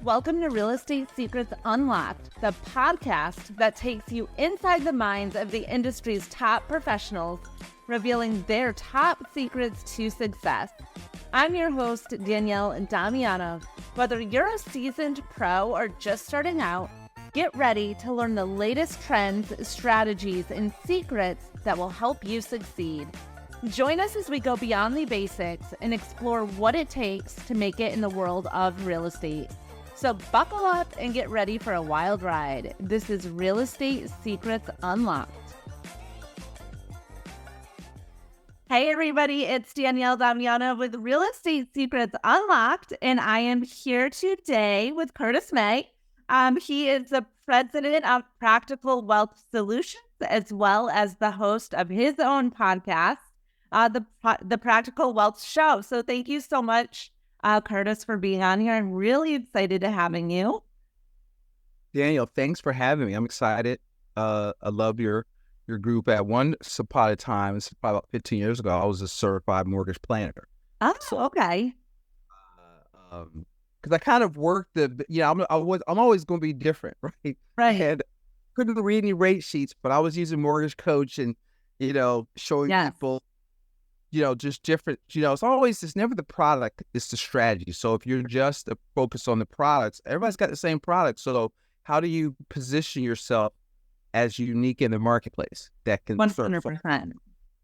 Welcome to Real Estate Secrets Unlocked, the podcast that takes you inside the minds of the industry's top professionals, revealing their top secrets to success. I'm your host, Danielle Damianov. Whether you're a seasoned pro or just starting out, get ready to learn the latest trends, strategies, and secrets that will help you succeed. Join us as we go beyond the basics and explore what it takes to make it in the world of real estate. So buckle up and get ready for a wild ride. This is Real Estate Secrets Unlocked. Hey everybody, it's Danielle Damianov with Real Estate Secrets Unlocked, and I am here today with Curtis May. He is the president of Practical Wealth Solutions, as well as the host of his own podcast, the Practical Wealth Show. So thank you so much, Curtis, for being on here. I'm really excited to having you. Danielle, thanks for having me. I'm excited. I love your group. At once upon a time, it's probably about 15 years ago, I was a certified mortgage planner. Oh, okay. Because I kind of worked I'm always going to be different, right? Right. And couldn't read any rate sheets, but I was using Mortgage Coach and, showing people, just different, it's never the product, it's the strategy. So if you're just focused on the products, everybody's got the same product. So how do you position yourself as unique in the marketplace that can 100%.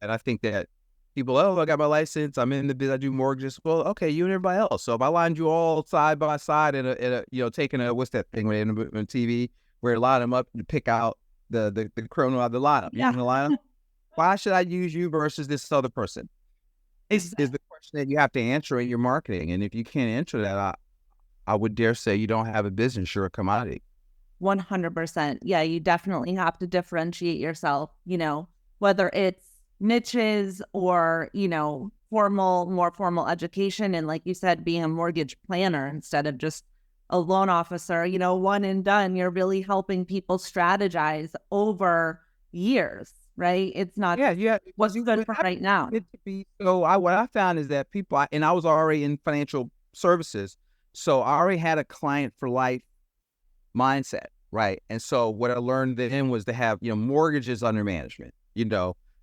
And I think that people, I got my license, I'm in the biz, I do mortgages. Well, okay, you and everybody else. So if I lined you all side by side in a taking a, what's that thing in TV where you line them up to pick out the criminal out of the lineup. Yeah. You know the lineup? Why should I use you versus this other person? Is the question that you have to answer in your marketing. And if you can't answer that, I would dare say you don't have a business, you're a commodity. 100%. Yeah, you definitely have to differentiate yourself, whether it's niches or, more formal education. And like you said, being a mortgage planner instead of just a loan officer, one and done. You're really helping people strategize over years, right? It's not what's good for right now. What I found is that people, and I was already in financial services, so I already had a client for life mindset, right? And so what I learned then was to have, mortgages under management.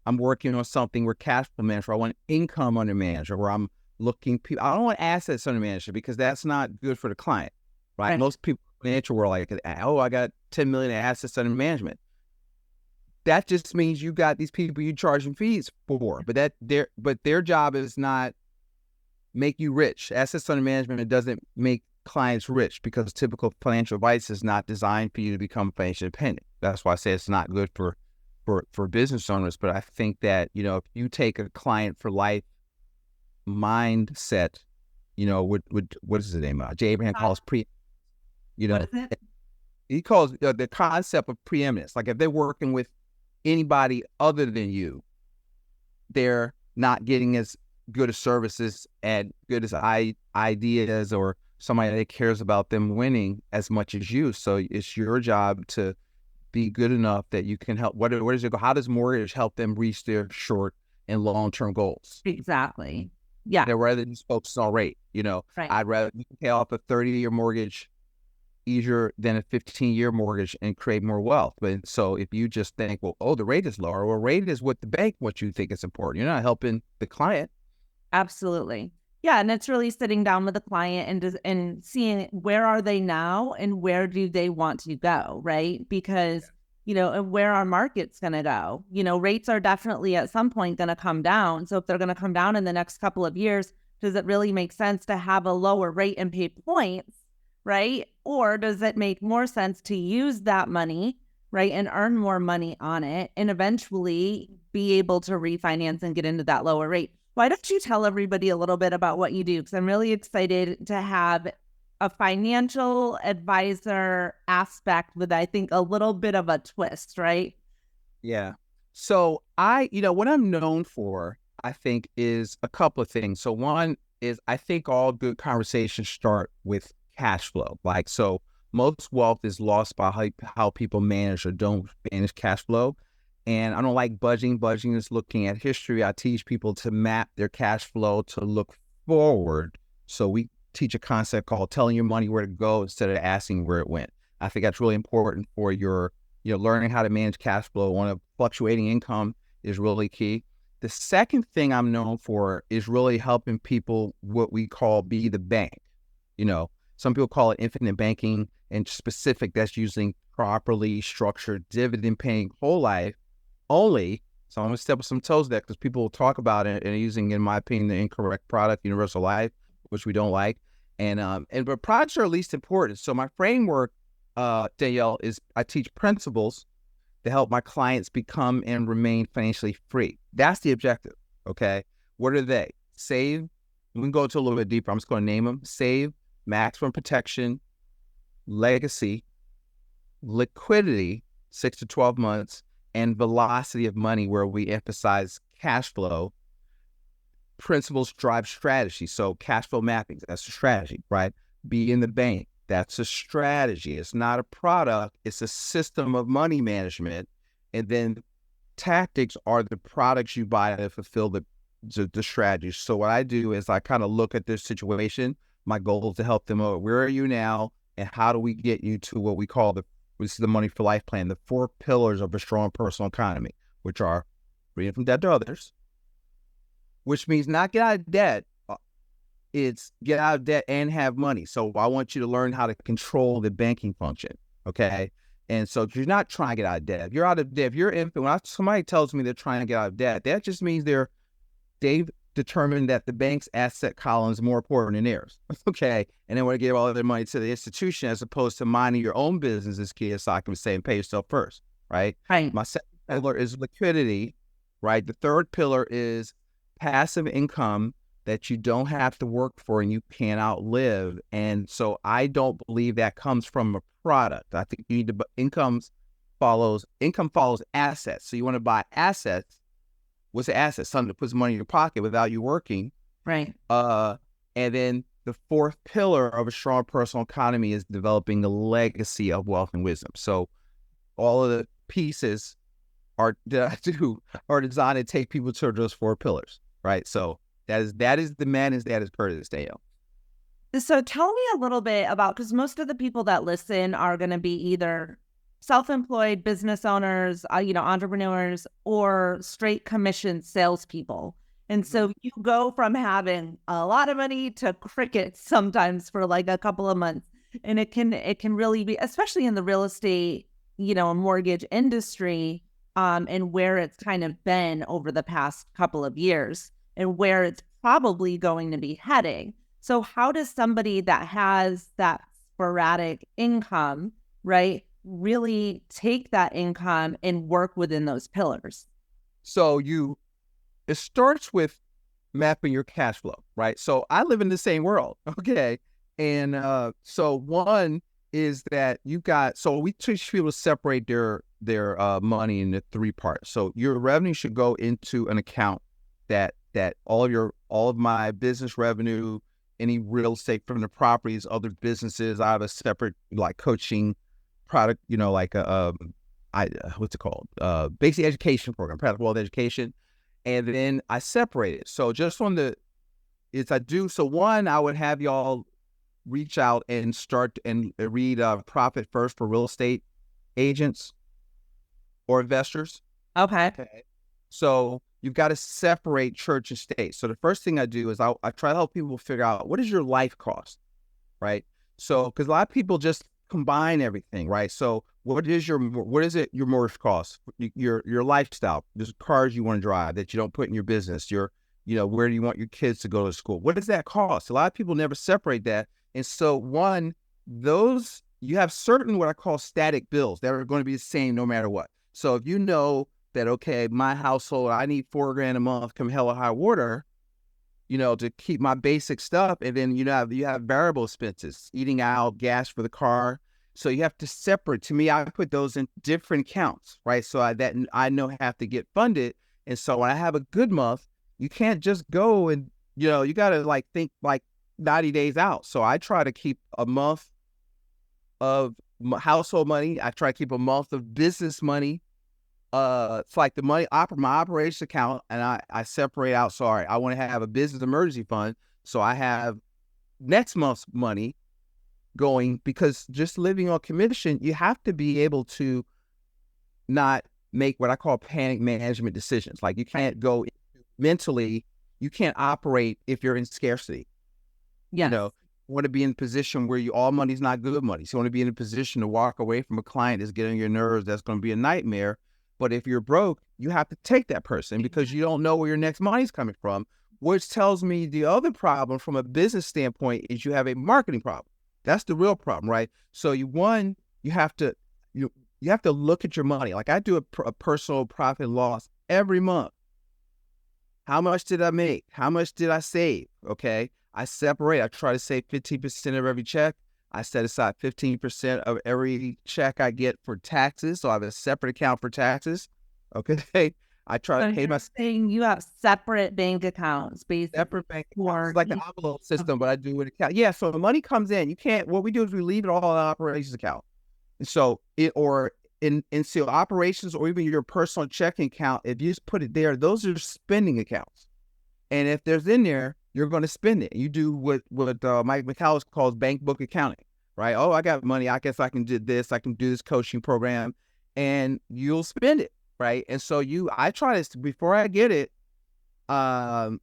I'm working on something where cash flow management, I want income under management, where I'm looking, I don't want assets under management because that's not good for the client, right? Most people in the financial world like, I got 10 million in assets under management. That just means you got these people you charging fees for, but their job is not make you rich. Assets under management, it doesn't make clients rich because typical financial advice is not designed for you to become financially independent. That's why I say it's not good for business owners. But I think that, if you take a client for life mindset, what is the name of it? J. Abraham calls what is it? He calls the concept of preeminence. Like if they're working with anybody other than you, they're not getting as good of services and good as ideas or somebody that cares about them winning as much as you. So it's your job to be good enough that you can help. Where does it go? How does mortgage help them reach their short and long-term goals? Exactly. Yeah. Rather than just focus on rate, Right. I'd rather you can pay off a 30-year mortgage easier than a 15-year mortgage and create more wealth. But so if you just think, the rate is lower, rate is what the bank, what you think is important. You're not helping the client. Absolutely. Yeah. And it's really sitting down with the client and seeing where are they now and where do they want to go, right? Because, and where our market's going to go. Rates are definitely at some point going to come down. So if they're going to come down in the next couple of years, does it really make sense to have a lower rate and pay points, right? Or does it make more sense to use that money, right, and earn more money on it and eventually be able to refinance and get into that lower rate? Why don't you tell everybody a little bit about what you do? Because I'm really excited to have a financial advisor aspect with, I think, a little bit of a twist, right? Yeah. So what I'm known for, I think, is a couple of things. So one is I think all good conversations start with cash flow. So most wealth is lost by how people manage or don't manage cash flow. And I don't like budgeting. Budgeting is looking at history. I teach people to map their cash flow to look forward. So we teach a concept called telling your money where to go instead of asking where it went. I think that's really important for your, learning how to manage cash flow on a fluctuating income is really key. The second thing I'm known for is really helping people what we call be the bank. Some people call it infinite banking, and specific, that's using properly structured dividend paying whole life only. So I'm going to step on some toes there because people will talk about it and using, in my opinion, the incorrect product, universal life, which we don't like. But products are least important. So my framework, Danielle, is I teach principles to help my clients become and remain financially free. That's the objective. Okay. What are they? Save. We can go into a little bit deeper. I'm just going to name them. Save, maximum protection, legacy, liquidity, 6 to 12 months, and velocity of money, where we emphasize cash flow. Principles drive strategy. So cash flow mapping, that's a strategy, right? Be in the bank, that's a strategy. It's not a product, it's a system of money management. And then tactics are the products you buy to fulfill the strategy. So what I do is I kind of look at this situation. My goal is to help them out. Where are you now? And how do we get you to what we call this is the Money for Life plan, the 4 pillars of a strong personal economy, which are freedom from debt to others, which means not get out of debt. It's get out of debt and have money. So I want you to learn how to control the banking function, okay? And so you're not trying to get out of debt. If you're out of debt, if you're when somebody tells me they're trying to get out of debt, that just means they've determined that the bank's asset column is more important than theirs, okay? And they want to give all of their money to the institution as opposed to minding your own business as key, as I can say, and pay yourself first, right? Right. My second pillar is liquidity, right? The third pillar is passive income that you don't have to work for and you can outlive. And so I don't believe that comes from a product. I think you need to, income follows assets. So you want to buy assets. What's the asset? Something that puts money in your pocket without you working. Right. And then the fourth pillar of a strong personal economy is developing a legacy of wealth and wisdom. So all of the pieces are designed to take people to those 4 pillars, right? So that is the man is that is Curtis, Danielle. So tell me a little bit about, because most of the people that listen are going to be either self-employed business owners, entrepreneurs, or straight commission salespeople. And so you go from having a lot of money to crickets sometimes for like a couple of months. And it can really be, especially in the real estate, mortgage industry, and where it's kind of been over the past couple of years and where it's probably going to be heading. So how does somebody that has that sporadic income, right, really take that income and work within those pillars? So it starts with mapping your cash flow, right? So I live in the same world, okay? And so one is that so we teach people to separate their money into 3 parts. So your revenue should go into an account that all of my business revenue, any real estate from the properties, other businesses, I have a separate like coaching product, like what's it called? Basic education program, practical wealth education. And then I separate it. So just on so one, I would have y'all reach out and start and read Profit First for real estate agents or investors. Okay. So you've got to separate church and state. So the first thing I do is I try to help people figure out, what is your life cost, right? So, because a lot of people just combine everything, right? So what is your mortgage cost? Your lifestyle, there's cars you want to drive that you don't put in your business. Where do you want your kids to go to school? What does that cost? A lot of people never separate that. And so you have certain what I call static bills that are going to be the same no matter what. So if you know that, okay, my household, I need $4,000 a month come hell or high water, to keep my basic stuff. And then, you have variable expenses, eating out, gas for the car. So you have to separate. To me, I put those in different accounts, right? So I know have to get funded. And so when I have a good month, you can't just go and, you got to think 90 days out. So I try to keep a month of household money. I try to keep a month of business money. It's like the money, my operations account, and I separate out. Sorry, I want to have a business emergency fund. So I have next month's money going, because just living on commission, you have to be able to not make what I call panic management decisions. Like you can't go mentally, you can't operate if you're in scarcity. Yes. You know, you want to be in a position where all money's not good money. So you want to be in a position to walk away from a client that's getting your nerves, that's going to be a nightmare. But if you're broke, you have to take that person because you don't know where your next money's coming from, which tells me the other problem from a business standpoint is you have a marketing problem. That's the real problem, right? So you have to look at your money. Like I do a personal profit and loss every month. How much did I make? How much did I save? Okay. I try to save 15% of every check. I set aside 15% of every check I get for taxes. So I have a separate account for taxes. Okay. I try to pay my saying you have separate bank accounts, basically. Separate bank accounts. It's like the envelope system, but I do with account. Yeah. So the money comes in. What we do is we leave it all in an operations account. And so in operations or even your personal checking account, if you just put it there, those are spending accounts. And if there's in there, you're going to spend it. You do what Mike McCallus calls bank book accounting, right? Oh, I got money. I guess I can do this. I can do this coaching program, and you'll spend it, right? And so I try to, before I get it, cause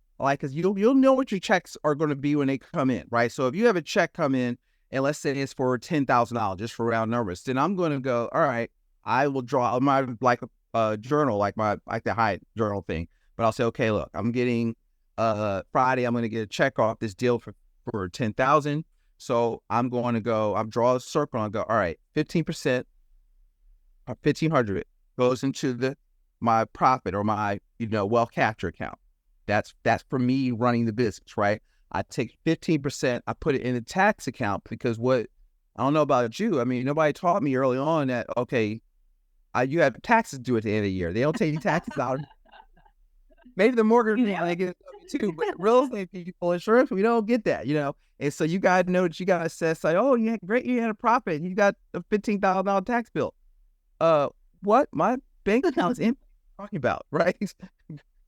you'll know what your checks are going to be when they come in, right? So if you have a check come in, and let's say it's for $10,000, just for round numbers, then I'm going to go, all right, I will draw my journal, like the high journal thing. But I'll say, okay, look, I'm getting Friday, I'm going to get a check off this deal for $10,000. So I'm going to draw a circle and go, all right, 15%, 1,500 goes into my profit or my, wealth capture account. That's for me running the business, right? I take 15%, I put it in a tax account because I don't know about you. I mean, nobody taught me early on that, okay, you have taxes due at the end of the year. They don't take your taxes out. Maybe the mortgage, they get it too, but real estate people, insurance, we don't get that, And so you got to know that you got to assess, like, oh, yeah, great, you had a profit. You got a $15,000 tax bill. What? My bank account's empty. Talking about, right?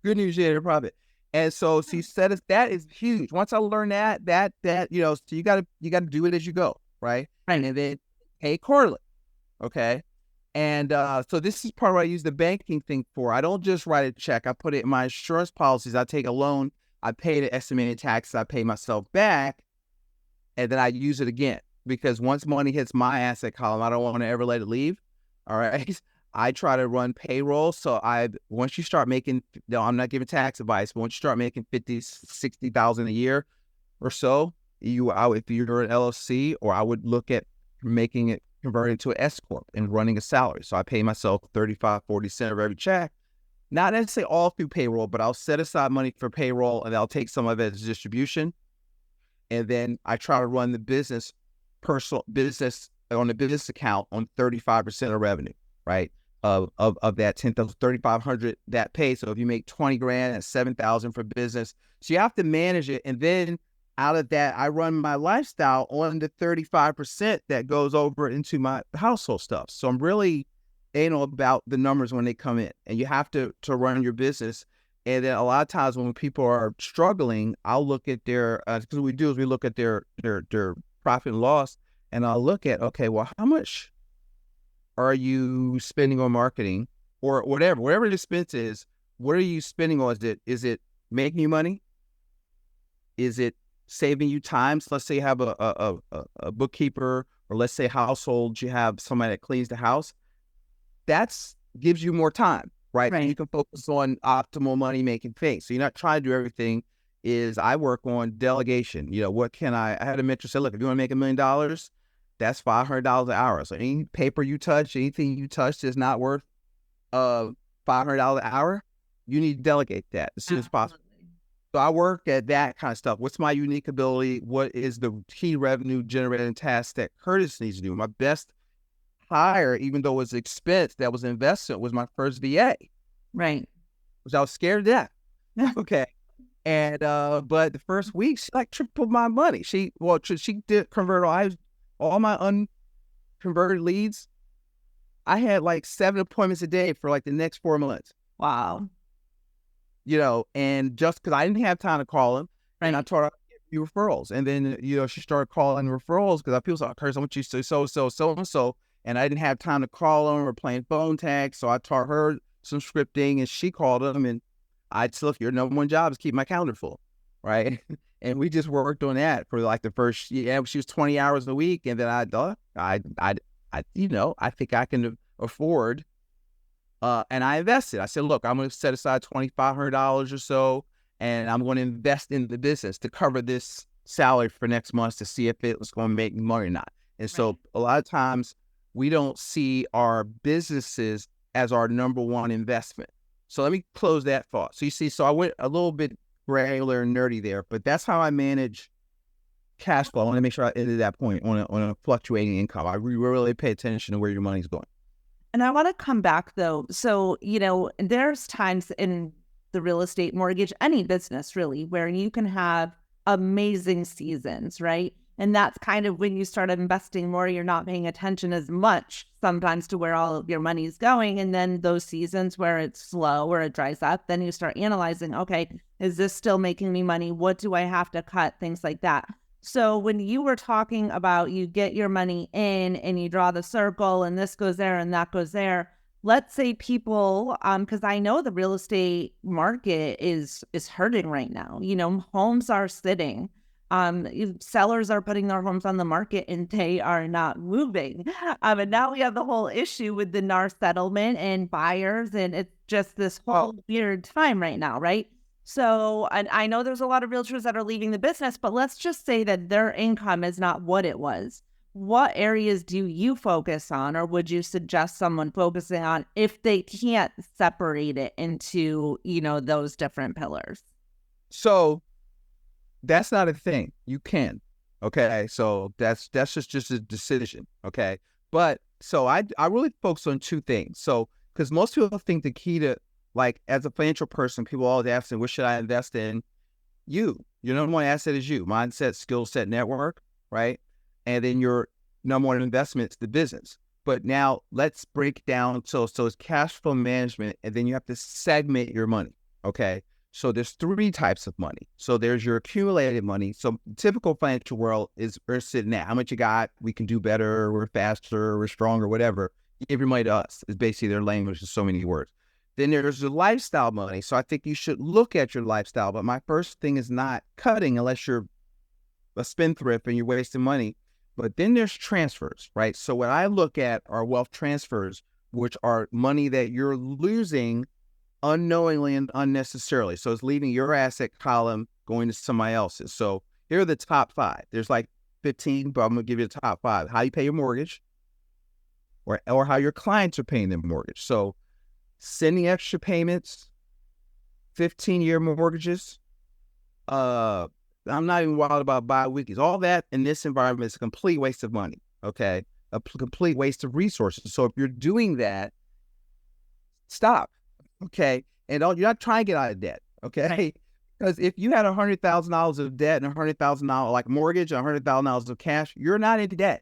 Good news, you had a profit. And so you said that is huge. Once I learned that, so you got to do it as you go, right? Right. And then pay quarterly, okay? And so this is part of what I use the banking thing for. I don't just write a check. I put it in my insurance policies. I take a loan. I pay the estimated taxes. I pay myself back, and then I use it again because once money hits my asset column, I don't want to ever let it leave. All right. I try to run payroll. So once you start making, no, I'm not giving tax advice, but once you start making 50, 60,000 a year or so, if you're an LLC, or I would look at making it converted to an S Corp and running a salary. So I pay myself 35, 40 cents of every check, not necessarily all through payroll, but I'll set aside money for payroll and I'll take some of it as distribution. And then I try to run the personal business on the business account on 35% of revenue, right? Of that 10,000, 3,500 that pay. So if you make 20 grand, that's 7,000 for business. So you have to manage it. And then out of that, I run my lifestyle on the 35% that goes over into my household stuff. So I'm really anal about the numbers when they come in, and you have to run your business. And then a lot of times when people are struggling, I'll look at their, because what we do is we look at their profit and loss, and I'll look at, okay, well, how much are you spending on marketing or whatever the expense is? What are you spending on? Is it making you money? Is it saving you time? So let's say you have a bookkeeper, or let's say households, you have somebody that cleans the house. That's gives you more time, right? And you can focus on optimal money making things. So you're not trying to do everything. I work on delegation. What can I had a mentor say, look, if you want to make $1 million, that's $500 an hour. So any paper you touch, anything you touch is not worth $500 an hour. You need to delegate that as soon as possible. So I work at that kind of stuff. What's my unique ability? What is the key revenue generating task that Curtis needs to do? My best hire, even though it was expense that was investment, was my first VA. Right. Which I was scared to death. Okay. And but the first week she tripled my money. She did convert all my unconverted leads. I had 7 appointments a day for the next 4 months. Wow. And just because I didn't have time to call them, and I told her you referrals. And then, she started calling referrals because people said, Curtis, I want you to so-and-so. And I didn't have time to call them or playing phone tag. So I taught her some scripting and she called them. And I said, look, your number one job is keep my calendar full. Right. And we just worked on that for like the first year. She was 20 hours a week. And then I thought, I think I can afford. And I invested. I said, look, I'm going to set aside $2,500 or so, and I'm going to invest in the business to cover this salary for next month to see if it was going to make money or not. And so a lot of times we don't see our businesses as our number one investment. So let me close that thought. So you see, so I went a little bit granular and nerdy there, but that's how I manage cash flow. I want to make sure I ended that point on a fluctuating income. I really pay attention to where your money's going. And I want to come back though. So, there's times in the real estate, mortgage, any business really, where you can have amazing seasons, right? And that's kind of when you start investing more, you're not paying attention as much sometimes to where all of your money is going. And then those seasons where it's slow or it dries up, then you start analyzing, okay, is this still making me money? What do I have to cut? Things like that. So when you were talking about you get your money in and you draw the circle and this goes there and that goes there, let's say people, because I know the real estate market is hurting right now. Homes are sitting. Sellers are putting their homes on the market and they are not moving. And now we have the whole issue with the NAR settlement and buyers, and it's just this whole weird time right now, right? So, and I know there's a lot of realtors that are leaving the business, but let's just say that their income is not what it was. What areas do you focus on, or would you suggest someone focusing on if they can't separate it into, those different pillars? So that's not a thing. You can. Okay. So that's just a decision. Okay. But so I really focus on two things. So, because most people think the key to, like, as a financial person, people always ask them, what should I invest in? Your number one asset is you. Mindset, skill set, network, right? And then your number one investment is the business. But now let's break down. So it's cash flow management, and then you have to segment your money, okay? So there's three types of money. So there's your accumulated money. So typical financial world is we're sitting at how much you got, we can do better, we're faster, we're stronger, whatever. Give your money to us is basically their language in so many words. Then there's the lifestyle money. So I think you should look at your lifestyle. But my first thing is not cutting unless you're a spendthrift and you're wasting money. But then there's transfers, right? So what I look at are wealth transfers, which are money that you're losing unknowingly and unnecessarily. So it's leaving your asset column going to somebody else's. So here are the top 5. There's like 15, but I'm going to give you the top 5. How you pay your mortgage, or how your clients are paying their mortgage. So sending extra payments, 15-year mortgages. I'm not even wild about bi-weeklies. All that in this environment is a complete waste of money, okay? A complete waste of resources. So if you're doing that, stop, okay? And you're not trying to get out of debt, okay? Because if you had $100,000 of debt and $100,000 like mortgage and $100,000 of cash, you're not into debt.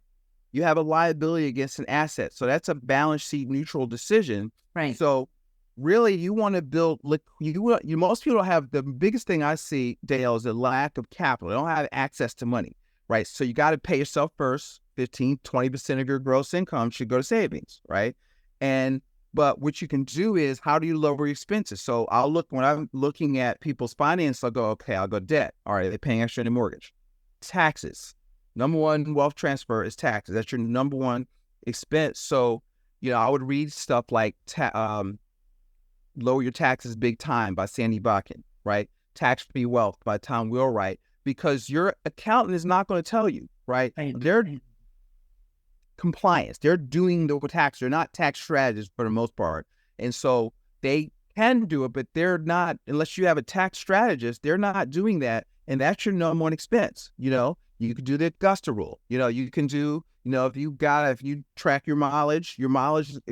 You have a liability against an asset. So that's a balance sheet neutral decision. Right. So really you want to build, most people don't have, the biggest thing I see, Dale, is the lack of capital. They don't have access to money, right? So you got to pay yourself first. 15, 20% of your gross income should go to savings, right? But what you can do is, how do you lower your expenses? So when I'm looking at people's finance, I'll go, okay, I'll go debt. All right, they're paying extra in the mortgage. Taxes. Number one wealth transfer is taxes. That's your number one expense. So, I would read stuff like Lower Your Taxes Big Time by Sandy Bakken, right? Tax-Free Wealth by Tom Wheelwright, because your accountant is not going to tell you, right? They're compliance. They're doing the tax. They're not tax strategists for the most part. And so they can do it, but they're not, unless you have a tax strategist, they're not doing that. And that's your number one expense. You can do the Augusta rule. You can do, if you track your mileage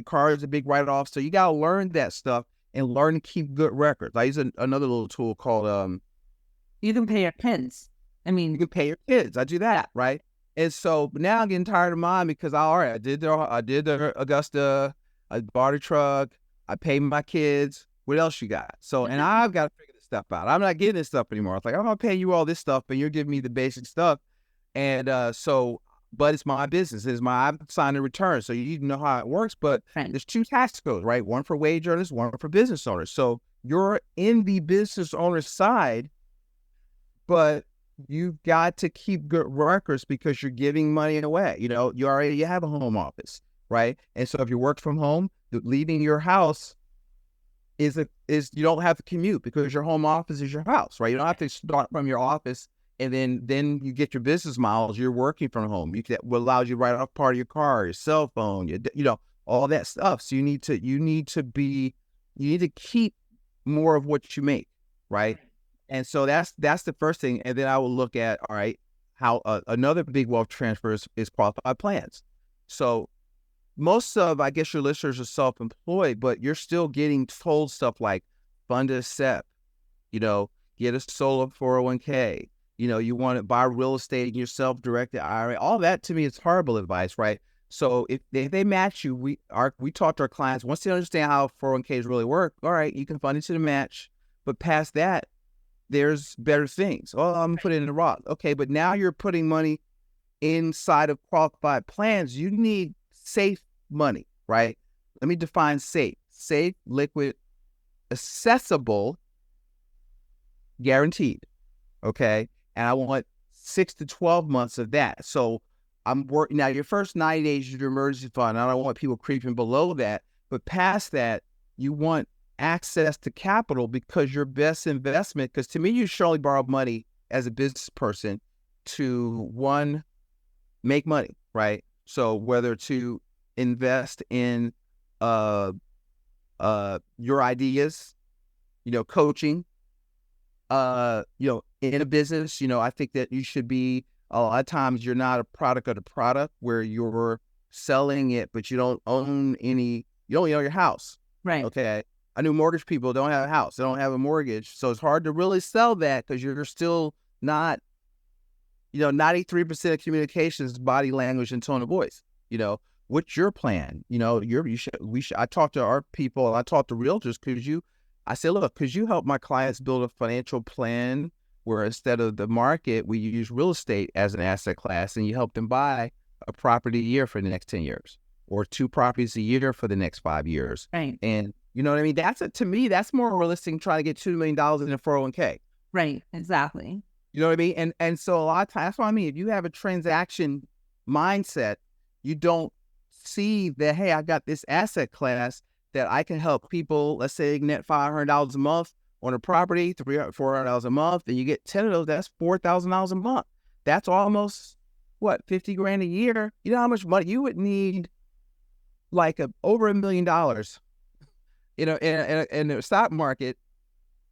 car is a big write-off. So you got to learn that stuff and learn to keep good records. I use another little tool called, you can pay your kids. You can pay your kids. I do that, right? And so now I'm getting tired of mine because I did the Augusta, I bought a truck, I paid my kids. What else you got? So, and I've got to figure this stuff out. I'm not getting this stuff anymore. It's like, I'm not paying you all this stuff, but you're giving me the basic stuff. And but it's my business. I've signed a return. So you know how it works. But Right. there's two tax codes, right? One for wage earners, one for business owners. So you're in the business owner's side, but you've got to keep good records because you're giving money away. You know, you have a home office, right? And so if you work from home, leaving your house is you don't have to commute because your home office is your house, right? You don't have to start from your office and then you get your business miles. You're working from home. That allows you to write off part of your car, your cell phone, all that stuff. So you need to keep more of what you make, right? And so that's the first thing. And then I will look at, all right, how another big wealth transfer is qualified plans. So most of, I guess, your listeners are self-employed, but you're still getting told stuff like fund a SEP, get a solo 401k, you want to buy real estate in your self-directed IRA. All that to me is horrible advice, right? So if they match you, we talk to our clients, once they understand how 401ks really work, all right, you can fund it to the match. But past that, there's better things. Oh, I'm going to put it in the Roth. Okay, but now you're putting money inside of qualified plans. You need safe money, right? Let me define safe. Safe, liquid, accessible, guaranteed, okay? And I want 6 to 12 months of that. So I'm working now. Your first 90 days is your emergency fund. I don't want people creeping below that, but past that, you want access to capital because your best investment, because to me, you should only borrow money as a business person to, one, make money, right? So whether to invest in your ideas, coaching, in a business, I think that you should be, a lot of times you're not a product of the product where you're selling it, but you don't own your house. Right. Okay. I knew mortgage people don't have a house. They don't have a mortgage. So it's hard to really sell that because you're still not, 93% of communication is body language and tone of voice. What's your plan? I talk to our people, I talk to realtors I say, look, could you help my clients build a financial plan where instead of the market, we use real estate as an asset class and you help them buy a property a year for the next 10 years or 2 properties a year for the next 5 years. Right. And you know what I mean? To me, that's more realistic than trying to get $2 million in a 401k. Right. Exactly. You know what I mean? And so a lot of times, that's what I mean. If you have a transaction mindset, you don't see that, hey, I got this asset class that I can help people, let's say net $500 a month on a property, $400 a month, and you get 10 of those, that's $4,000 a month. That's almost, what, $50,000 a year? You know how much money you would need, like over $1 million, in the stock market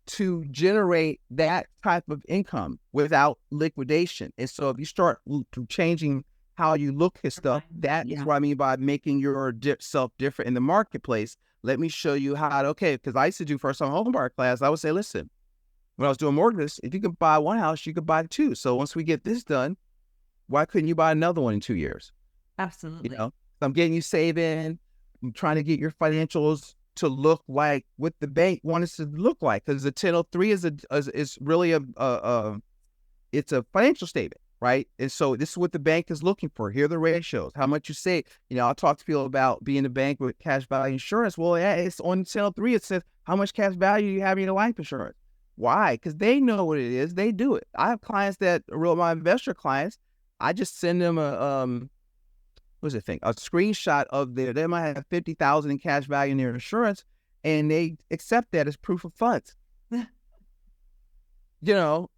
to generate that type of income without liquidation. And so if you start changing how you look at stuff, that is what I mean by making your self different in the marketplace. Let me show you because I used to do first-time homebuyer class. I would say, listen, when I was doing mortgages, if you could buy one house, you could buy 2. So once we get this done, why couldn't you buy another one in 2 years? Absolutely. So I'm getting you saving. I'm trying to get your financials to look like what the bank wants it to look like, because the 1003 is really it's a financial statement, right? And so this is what the bank is looking for. Here are the ratios, how much you save. I'll talk to people about being a bank with cash value insurance. Well, yeah, it's on 1003. It says how much cash value you have in your life insurance. Why? Because they know what it is. They do it. I have clients my investor clients, I just send them a screenshot of they might have $50,000 in cash value in their insurance, and they accept that as proof of funds.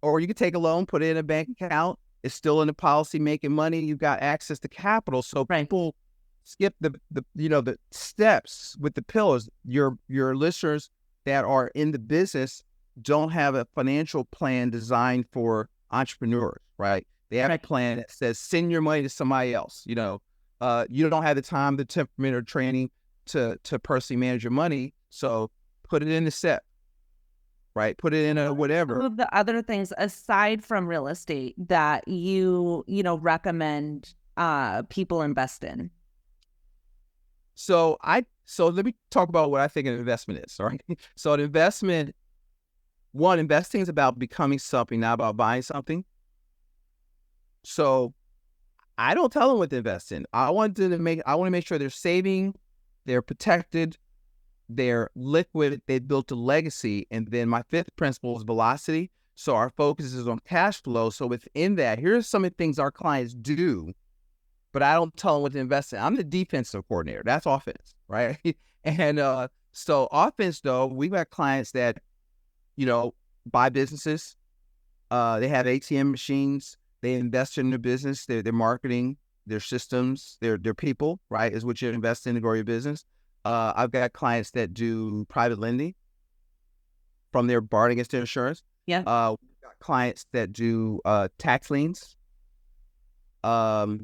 Or you could take a loan, put it in a bank account. It's still in the policy, making money. You've got access to capital. So people skip the steps with the pillars. Your listeners that are in the business don't have a financial plan designed for entrepreneurs, right? They have a plan that says send your money to somebody else. You don't have the time, the temperament, or training to personally manage your money. So put it in the SEP, right? Put it in a whatever. Some of the other things aside from real estate that you recommend people invest in. So let me talk about what I think an investment is. All right. So an investment, one, investing is about becoming something, not about buying something. So I don't tell them what to invest in. I want to make sure they're saving, they're protected, they're liquid, they built a legacy. And then my fifth principle is velocity. So our focus is on cash flow. So within that, here's some of the things our clients do, but I don't tell them what to invest in. I'm the defensive coordinator. That's offense, right? And so offense, though, we've got clients that, buy businesses. They have ATM machines. They invest in their business, their marketing, their systems, their people, right, is what you invest in to grow your business. I've got clients that do private lending from their borrowing against their insurance. Yeah. We've got clients that do tax liens. What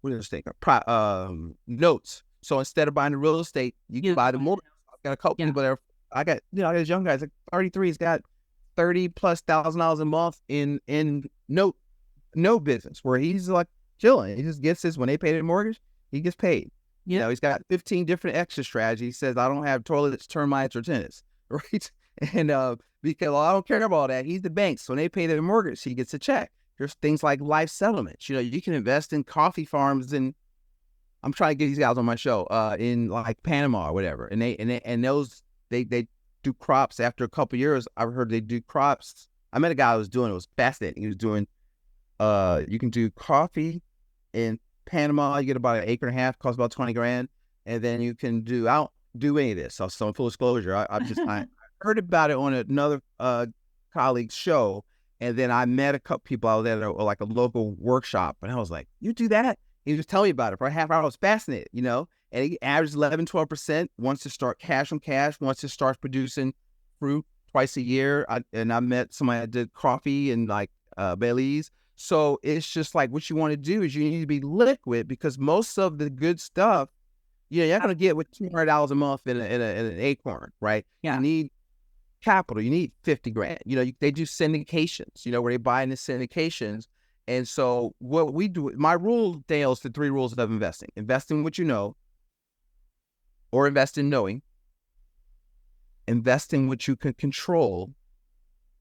do you think? Notes. So instead of buying the real estate, you can buy the mortgage. I've got a couple people there. I got this young guy, he's like 33, he's got $30,000+ a month in note business where he's like chilling. He just gets this when they pay their mortgage, he gets paid. He's got 15 different exit strategies. He says, I don't have toilets, termites, or tenants, right? And because I don't care about all that. He's the bank. So when they pay their mortgage, he gets a check. There's things like life settlements. You can invest in coffee farms, and I'm trying to get these guys on my show in like Panama or whatever. And they do crops after a couple of years. I've heard they do crops. I met a guy who was doing it. It was fascinating. He was doing you can do coffee in Panama. You get about an acre and a half, costs about 20 grand. And then you can do, I don't do any of this. So full disclosure, I heard about it on another colleague's show. And then I met a couple people out there at like a local workshop. And I was like, you do that? He was telling me about it for a half hour. I was fascinated, And he averaged 11-12%. Wants to start cash on cash. Wants to start producing fruit twice a year. I met somebody that did coffee and like Baileys. So it's just like what you want to do is you need to be liquid, because most of the good stuff, you're not going to get with $200 a month in an acorn, right? Yeah. You need capital. You need 50 grand. They do syndications, where they buy into syndications. And so what we do, my rule, Dale, is the 3 rules of investing. Invest in what you know, or invest in knowing. Invest in what you can control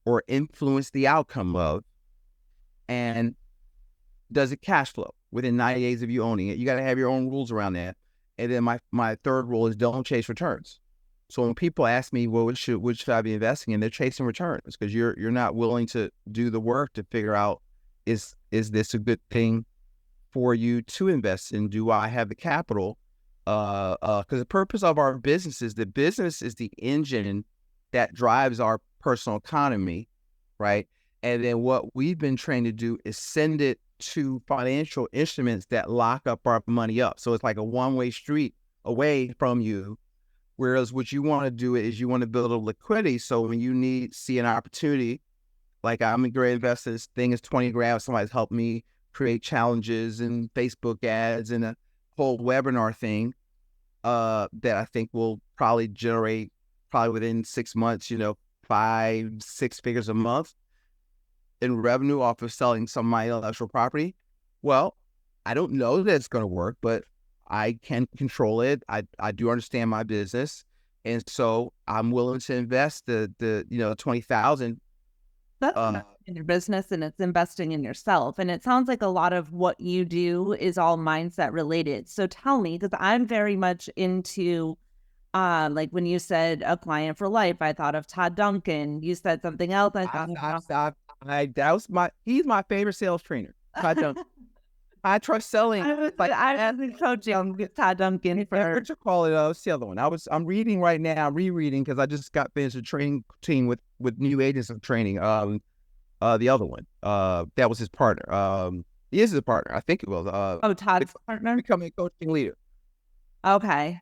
or influence the outcome of. And does it cash flow within 90 days of you owning it? You got to have your own rules around that. And then my third rule is don't chase returns. So when people ask me, well, what should I be investing in? They're chasing returns because you're not willing to do the work to figure out, is this a good thing for you to invest in? Do I have the capital? Because the purpose of our business is the engine that drives our personal economy, right? And then what we've been trained to do is send it to financial instruments that lock up our money up. So it's like a one-way street away from you. Whereas what you want to do is you want to build a liquidity. So when you see an opportunity, like I'm a great investor, this thing is 20 grand. Somebody's helped me create challenges and Facebook ads and a whole webinar thing that I think will probably generate within 6 months, 5-6 figures a month in revenue off of selling some of my intellectual property. Well, I don't know that it's going to work, but I can control it. I do understand my business. And so I'm willing to invest the 20,000. That's in your business, and it's investing in yourself. And it sounds like a lot of what you do is all mindset related. So tell me, because I'm very much into, like when you said a client for life, I thought of Todd Duncan. You said something else. He's my favorite sales trainer. Todd Duncan. I trust selling. I've been coaching with Todd Duncan for. What you call it? What's the other one? I'm reading right now. I'm rereading because I just got finished a training team with new agents of training. The other one. That was his partner. He is his partner. I think it was. Todd's partner. Becoming a coaching leader. Okay.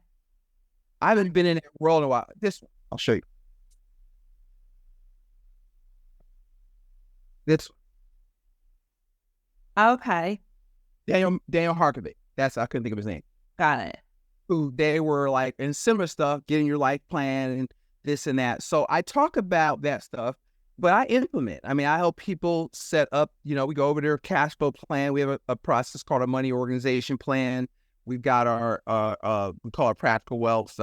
I haven't been in that world in a while. This one, I'll show you. This one. Okay. Daniel Harkavy. I couldn't think of his name. Got it. Who they were like in similar stuff, getting your life plan and this and that. So I talk about that stuff, but I implement. I help people set up, we go over their cash flow plan. We have a process called a money organization plan. We've got our we call it practical wealth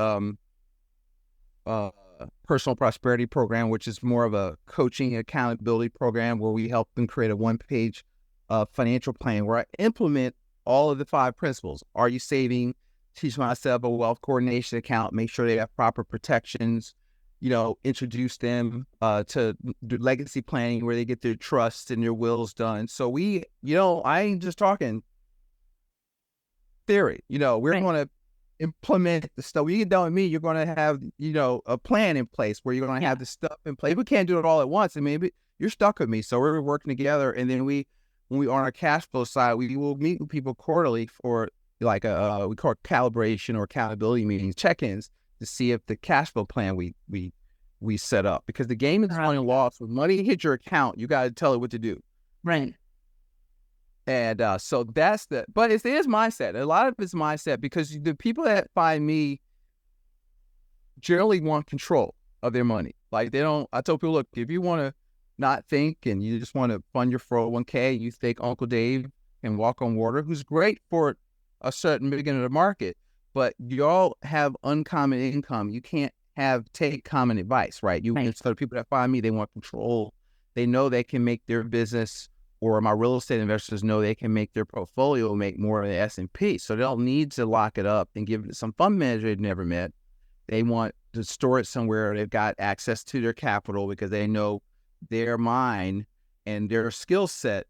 personal prosperity program, which is more of a coaching accountability program where we help them create a one-page financial plan where I implement all of the 5 principles. Are you saving? Teach them how to set up a wealth coordination account, make sure they have proper protections, introduce them to legacy planning where they get their trusts and their wills done. So I ain't just talking theory. We're Right. going to implement the stuff. You get done with me, you're going to have, a plan in place where you're going to have the stuff in place. We can't do it all at once. And maybe you're stuck with me. So we're working together. And then when we on our cash flow side, we will meet with people quarterly for like we call it calibration or accountability meetings, check-ins to see if the cash flow plan we set up, because the game is won and lost. When money hits your account, you got to tell it what to do. Right. And so but it is mindset. A lot of it's mindset, because the people that find me generally want control of their money. Like I tell people, look, if you want to not think and you just want to fund your 401k, you think Uncle Dave can walk on water, who's great for a certain beginning of the market, but y'all have uncommon income. You can't take common advice, right? So the people that find me, they want control. They know they can make their business, or my real estate investors know they can make their portfolio make more of the S&P. So they don't need to lock it up and give it to some fund manager they've never met. They want to store it somewhere. They've got access to their capital because they know their mind and their skill set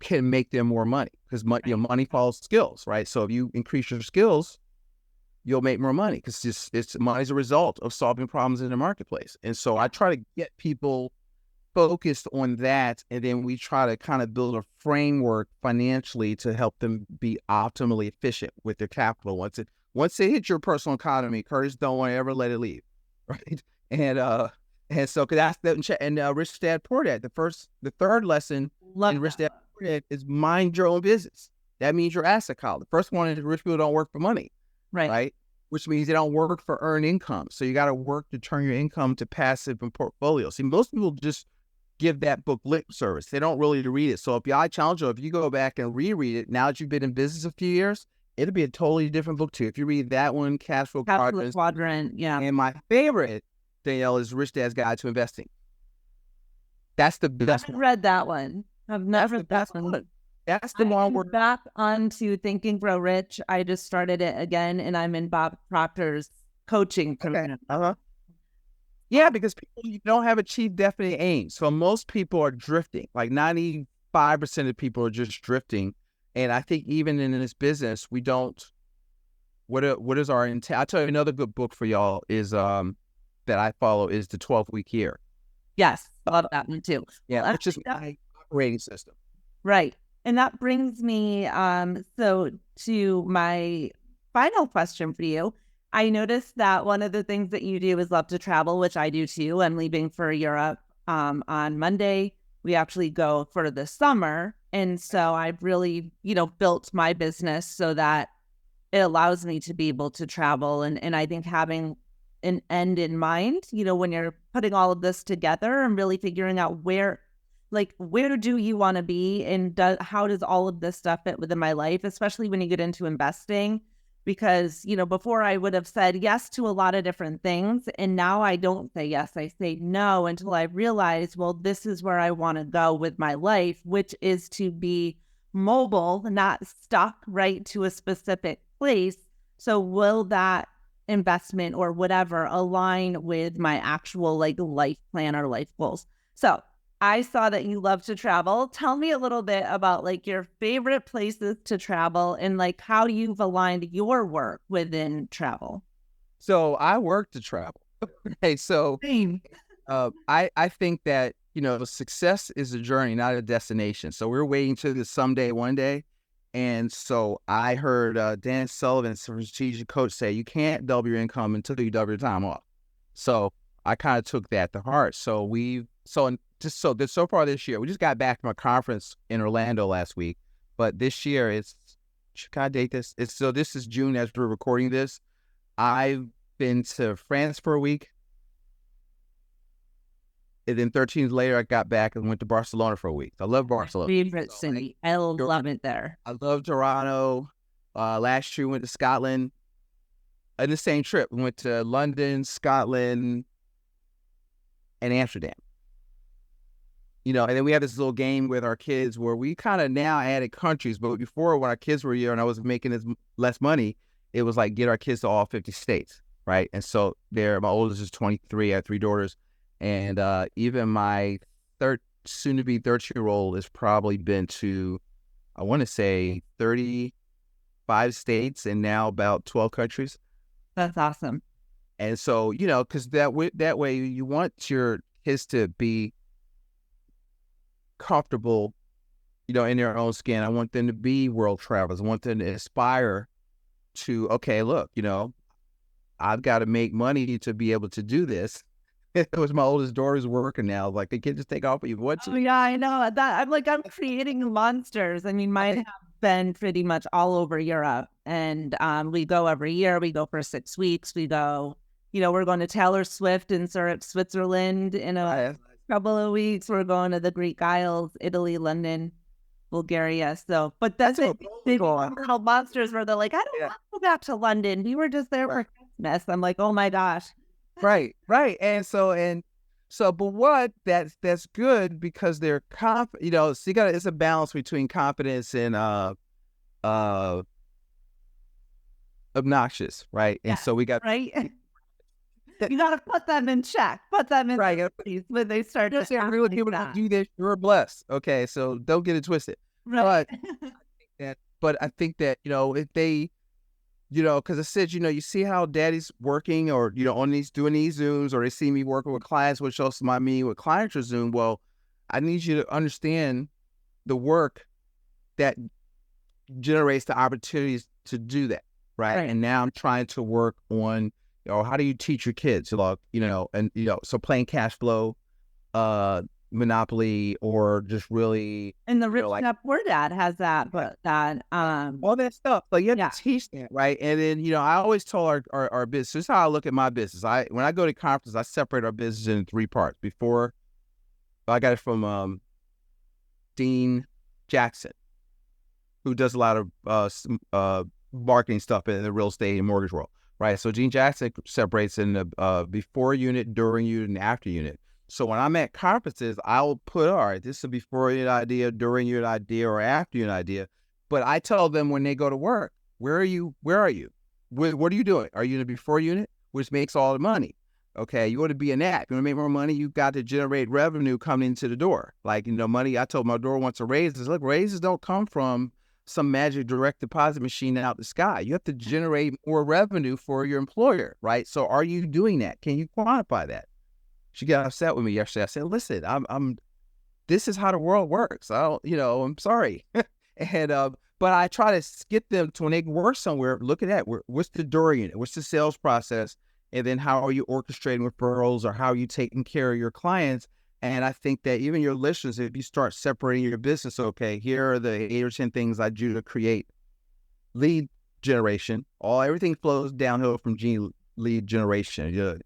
can make them more money, because money follows skills, right? So if you increase your skills, you'll make more money, because money's a result of solving problems in the marketplace. And so I try to get people focused on that, and then we try to kind of build a framework financially to help them be optimally efficient with their capital. Once it hits your personal economy, Curtis, don't want to ever let it leave, right? And so that's that. And Rich Dad Poor Dad, the third lesson in Rich Dad Poor Dad is mind your own business. That means your asset column. The first one is rich people don't work for money, right? Which means they don't work for earned income. So you got to work to turn your income to passive and portfolio. See, most people just give that book lip service. They don't really read it. So I challenge you, if you go back and reread it, now that you've been in business a few years, it'll be a totally different book too. If you read that one, Cash Flow Quadrant. Yeah. And my favorite, Danielle, is Rich Dad's Guide to Investing. That's the best one. I've read that one. I've never read that one. That's the one we're back onto Think and Grow Rich. I just started it again, and I'm in Bob Proctor's coaching program. Yeah, because people don't have achieved definite aims. So most people are drifting. Like 95% of people are just drifting. And I think even in this business, we don't. What is our intent? I'll tell you another good book for y'all is that I follow is the 12-week year. Yes, I love that one too. Yeah, it's just my operating system. Right. And that brings me so to my final question for you. I noticed that one of the things that you do is love to travel, which I do too. I'm leaving for Europe on Monday. We actually go for the summer. And so I've really, built my business so that it allows me to be able to travel. And I think having an end in mind, when you're putting all of this together and really figuring out where do you want to be, and how does all of this stuff fit within my life, especially when you get into investing. Because, before I would have said yes to a lot of different things. And now I don't say yes, I say no, until I realize, well, this is where I want to go with my life, which is to be mobile, not stuck right to a specific place. So will that investment or whatever align with my actual life plan or life goals? So I saw that you love to travel. Tell me a little bit about your favorite places to travel and how you've aligned your work within travel. So I work to travel. Okay, so I think that success is a journey, not a destination. So we're waiting to the someday, one day. And so I heard Dan Sullivan, strategic coach, say you can't double your income until you double your time off. So I kind of took that to heart. So so far this year, we just got back from a conference in Orlando last week, but this year can I date this? This is June as we're recording this. I've been to France for a week. And then 13 years later, I got back and went to Barcelona for a week. I love Barcelona. My favorite city. I love it there. I love Toronto. Last year, went to Scotland. in the same trip. We went to London, Scotland, and Amsterdam. And then we had this little game with our kids where we kind of now added countries. But before, when our kids were here and I was making less money, it was like get our kids to all 50 states, right? And so my oldest is 23, I have 3 daughters. And even my soon-to-be 13-year-old has probably been to, I want to say, 35 states and now about 12 countries. That's awesome. And so, because that way you want your kids to be comfortable, in their own skin. I want them to be world travelers. I want them to aspire to, okay, look, I've got to make money to be able to do this. It was my oldest daughter's working now. Like, they can't just take off what you want to. Oh, yeah, I know that. I'm creating monsters. I mean, mine have been pretty much all over Europe, and we go every year. We go for 6 weeks. We go, we're going to Taylor Swift in Zurich, Switzerland in a couple of weeks. We're going to the Greek Isles, Italy, London, Bulgaria. So, but that's it. Big little monsters where they're like, I don't want to go back to London. We were just there for Christmas. I'm like, oh my gosh. Right. And so, but what that's good because they're confident, so it's a balance between confidence and obnoxious, right? And so we got right. You got to put them in check. Put them in right when they start to say, really, people don't do this. You're blessed. Okay, so don't get it twisted. Right. But I think that if they, because I said, you see how daddy's working or on doing these Zooms, or they see me working with clients, which also might mean with clients or Zoom. Well, I need you to understand the work that generates the opportunities to do that, right? And now I'm trying to work on, how do you teach your kids, so playing cash flow, Monopoly, or just really. And the Rich Dad Poor Dad has that, but that all that stuff. Like you have to teach that, right? And then I always told our business. This is how I look at my business. When I go to conferences, I separate our business into 3 parts. Before, I got it from Dean Jackson, who does a lot of marketing stuff in the real estate and mortgage world, right? So Dean Jackson separates in the before unit, during unit, and after unit. So when I'm at conferences, I'll put, all right, this is a before unit idea, during unit idea, or after unit idea. But I tell them when they go to work, where are you? What are you doing? Are you in the before unit, which makes all the money? Okay, you want to be in that. You want to make more money, you've got to generate revenue coming into the door. Like, money, I told my door wants a raise. Look, raises don't come from some magic direct deposit machine out the sky. You have to generate more revenue for your employer, right? So are you doing that? Can you quantify that? She got upset with me yesterday. I said, listen, this is how the world works. I'm sorry. And, but I try to get them to, when they work somewhere, look at that. What's the during unit? What's the sales process? And then how are you orchestrating referrals, or how are you taking care of your clients? And I think that even your listeners, if you start separating your business, okay, here are the 8 or 10 things I do to create lead generation. Everything flows downhill from lead generation.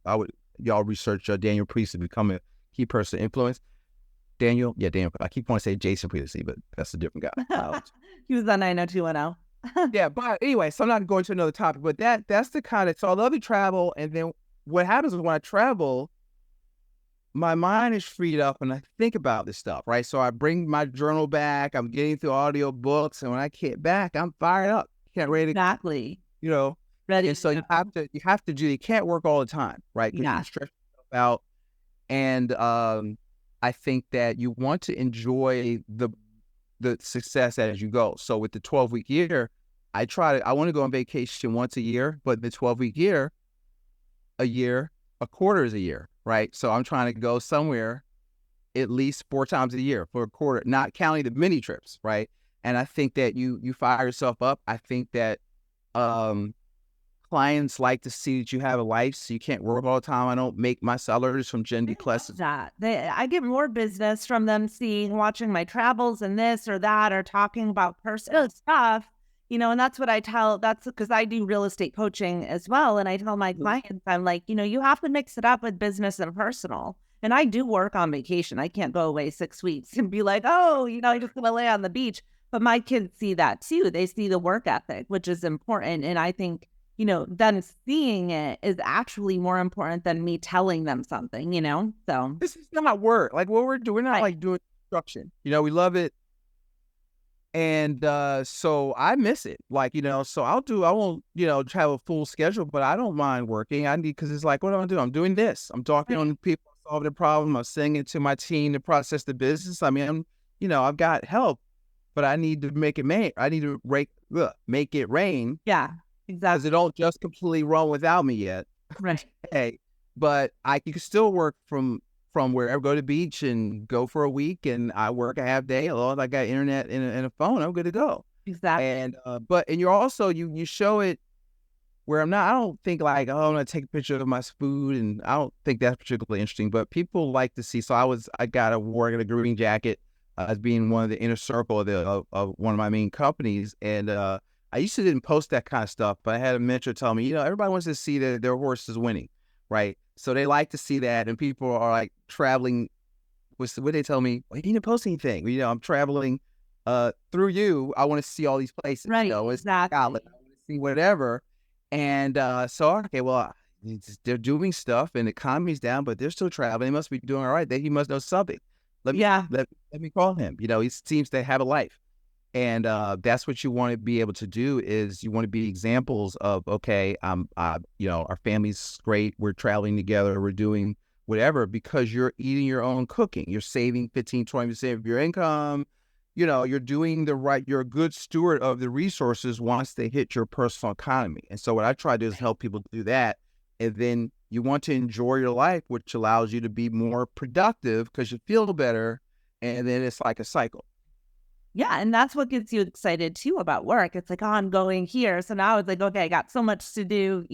Y'all research Daniel Priest to become a key person of influence. Daniel. I keep wanting to say Jason previously, but that's a different guy. He was on 90210. Yeah, but anyway, so I'm not going to another topic, but that's the kind of, so I love to travel. And then what happens is when I travel, my mind is freed up and I think about this stuff, right? So I bring my journal back, I'm getting through audio books, and when I get back, I'm fired up. Can't ready to, exactly. Ready. And so you have to do, you can't work all the time, right? Because you stress yourself out. And I think that you want to enjoy the success as you go. So with the 12-week year, I want to go on vacation once a year, but the 12-week year, a quarter is a year, right? So I'm trying to go somewhere at least 4 times a year for a quarter, not counting the mini trips, right? And I think that you fire yourself up. I think that clients like to see that you have a life, so you can't work all the time. I don't make my sellers from Gen D classes. I get more business from them watching my travels and this or that, or talking about personal stuff, and that's what I tell. That's because I do real estate coaching as well. And I tell my clients, I'm like, you have to mix it up with business and personal. And I do work on vacation. I can't go away 6 weeks and be like, I'm just going to lay on the beach. But my kids see that too. They see the work ethic, which is important. And I think, them seeing it is actually more important than me telling them something, so. This is not work. Like what we're doing, we're not like doing construction. We love it. And so I miss it. Like, so I won't, have a full schedule, but I don't mind working. Because it's like, what am I doing? I'm doing this. I'm talking on people, solving the problem. I'm sending it to my team to process the business. I mean, I've got help, but I need to make it rain. I need to make it rain. Yeah, exactly. Because it don't just completely run without me yet. Right. Hey, but you can still work from wherever, go to the beach and go for a week, and I work a half day. As long as I got internet and a phone, I'm good to go. Exactly. And and you're also you show it where I don't think like, oh, I'm gonna take a picture of my food, and I don't think that's particularly interesting. But people like to see. So I got a a green jacket as being one of the inner circle of one of my main companies, and I used to didn't post that kind of stuff, but I had a mentor tell me, everybody wants to see that their horse is winning, right? So they like to see that, and people are like traveling. What they tell me? Well, you need to post anything. I'm traveling through you. I want to see all these places. Right. Exactly. I want to see whatever. And so, okay, well, they're doing stuff, and the economy's down, but they're still traveling. They must be doing all right. He must know something. Let me call him. He seems to have a life. And that's what you want to be able to do, is you want to be examples of, okay, our family's great. We're traveling together. We're doing whatever, because you're eating your own cooking. You're saving 15, 20% of your income. You're doing you're a good steward of the resources once they hit your personal economy. And so what I try to do is help people do that. And then you want to enjoy your life, which allows you to be more productive because you feel better. And then it's like a cycle. Yeah, and that's what gets you excited too about work. It's like, oh, I'm going here. So now it's like, okay, I got so much to do,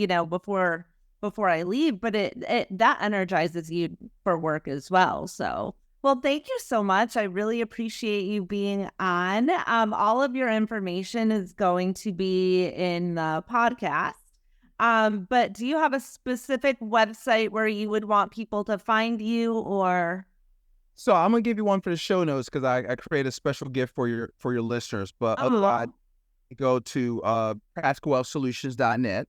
before I leave, but that energizes you for work as well. So, well, thank you so much. I really appreciate you being on. All of your information is going to be in the podcast. But do you have a specific website where you would want people to find you, or? So I'm gonna give you one for the show notes, because I create a special gift for your listeners. But otherwise, go to practicalwealthsolutions.net,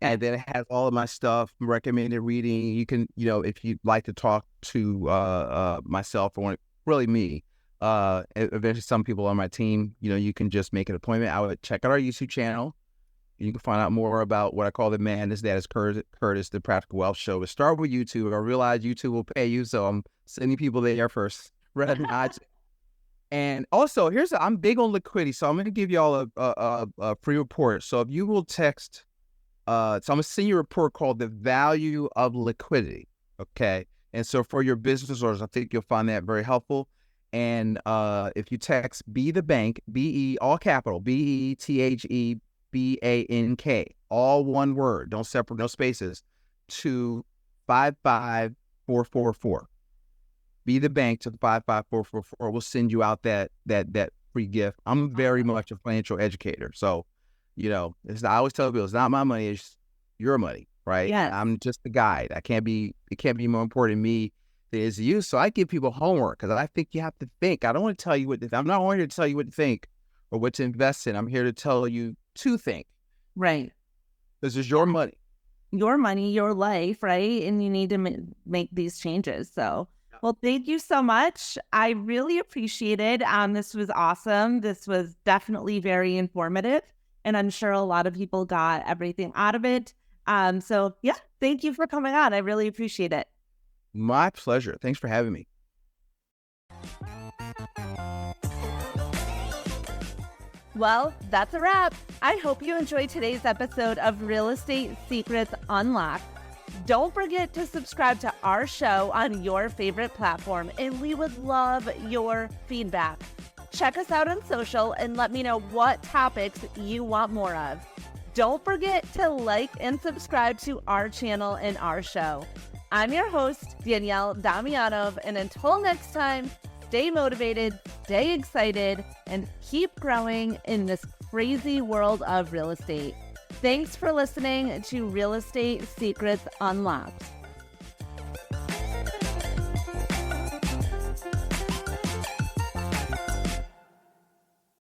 and then it has all of my stuff, recommended reading. You can, if you'd like to talk to myself, or really me, eventually some people on my team, you can just make an appointment. I would check out our YouTube channel. You can find out more about what I call the man that is Curtis, the Practical Wealth Show. But start with YouTube. I realize YouTube will pay you, so I'm sending people there first, rather than not. And also, I'm big on liquidity, so I'm going to give you all a free report. So if you will text, so I'm going to send you a report called The Value of Liquidity, okay? And so for your business owners, I think you'll find that very helpful. And if you text BETHEBANK, B-E, all capital, BETHEBANK, all one word, don't separate, no spaces, to 55444. BETHEBANK to the 55444. We'll send you out that free gift. I'm very much a financial educator, so I always tell people, it's not my money, it's your money, right? Yes. I'm just the guide. It can't be more important to me than it is to you. So I give people homework, because I think you have to think. I don't want to tell you I'm not here to tell you what to think or what to invest in. I'm here to tell you to think. Right. This is your money. Your money, your life, right? And you need to make these changes. So, well, thank you so much. I really appreciate it. This was awesome. This was definitely very informative, and I'm sure a lot of people got everything out of it. So yeah, thank you for coming on. I really appreciate it. My pleasure. Thanks for having me. Well, that's a wrap. I hope you enjoyed today's episode of Real Estate Secrets Unlocked. Don't forget to subscribe to our show on your favorite platform, and we would love your feedback. Check us out on social and let me know what topics you want more of. Don't forget to like and subscribe to our channel and our show. I'm your host, Danielle Damianov, and until next time, stay motivated, stay excited, and keep growing in this crazy world of real estate. Thanks for listening to Real Estate Secrets Unlocked.